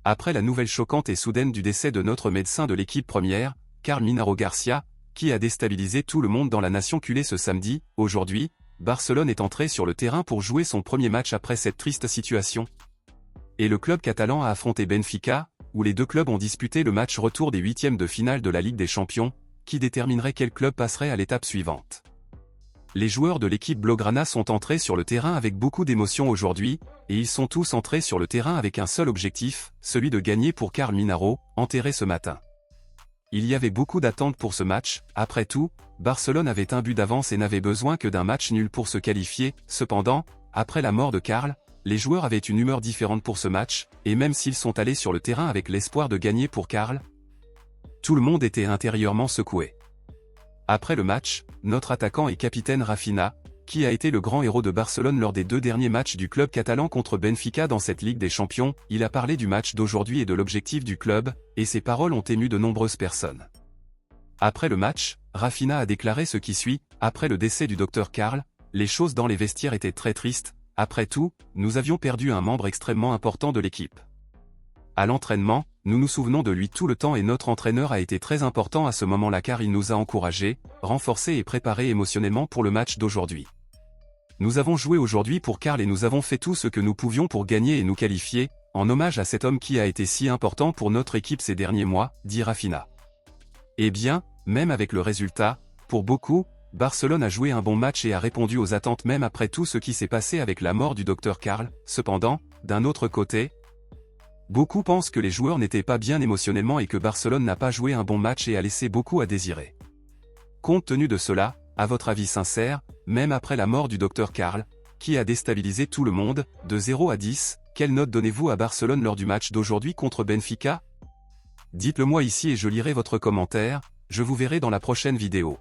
Après la nouvelle choquante et soudaine du décès de notre médecin de l'équipe première, Carl Minaro Garcia, qui a déstabilisé tout le monde dans la nation culée ce samedi, aujourd'hui, Barcelone est entré sur le terrain pour jouer son premier match après cette triste situation. Et le club catalan a affronté Benfica, où les deux clubs ont disputé le match retour des huitièmes de finale de la Ligue des Champions, qui déterminerait quel club passerait à l'étape suivante. Les joueurs de l'équipe blaugrana sont entrés sur le terrain avec beaucoup d'émotion aujourd'hui, et ils sont tous entrés sur le terrain avec un seul objectif, celui de gagner pour Carl Minaro, enterré ce matin. Il y avait beaucoup d'attentes pour ce match, après tout, Barcelone avait un but d'avance et n'avait besoin que d'un match nul pour se qualifier. Cependant, après la mort de Carl, les joueurs avaient une humeur différente pour ce match, et même s'ils sont allés sur le terrain avec l'espoir de gagner pour Carl, tout le monde était intérieurement secoué. Après le match, notre attaquant et capitaine Rafinha, qui a été le grand héros de Barcelone lors des 2 derniers matchs du club catalan contre Benfica dans cette Ligue des Champions, il a parlé du match d'aujourd'hui et de l'objectif du club, et ses paroles ont ému de nombreuses personnes. Après le match, Rafinha a déclaré ce qui suit: après le décès du docteur Carl, les choses dans les vestiaires étaient très tristes. Après tout, nous avions perdu un membre extrêmement important de l'équipe. À l'entraînement, nous nous souvenons de lui tout le temps et notre entraîneur a été très important à ce moment-là car il nous a encouragés, renforcés et préparés émotionnellement pour le match d'aujourd'hui. Nous avons joué aujourd'hui pour Carl et nous avons fait tout ce que nous pouvions pour gagner et nous qualifier, en hommage à cet homme qui a été si important pour notre équipe ces derniers mois, dit Rafinha. Eh bien, même avec le résultat, pour beaucoup, Barcelone a joué un bon match et a répondu aux attentes même après tout ce qui s'est passé avec la mort du docteur Carl. Cependant, d'un autre côté, beaucoup pensent que les joueurs n'étaient pas bien émotionnellement et que Barcelone n'a pas joué un bon match et a laissé beaucoup à désirer. Compte tenu de cela, à votre avis sincère, même après la mort du docteur Carl, qui a déstabilisé tout le monde, de 0 à 10, quelle note donnez-vous à Barcelone lors du match d'aujourd'hui contre Benfica? Dites-le moi ici et je lirai votre commentaire, je vous verrai dans la prochaine vidéo.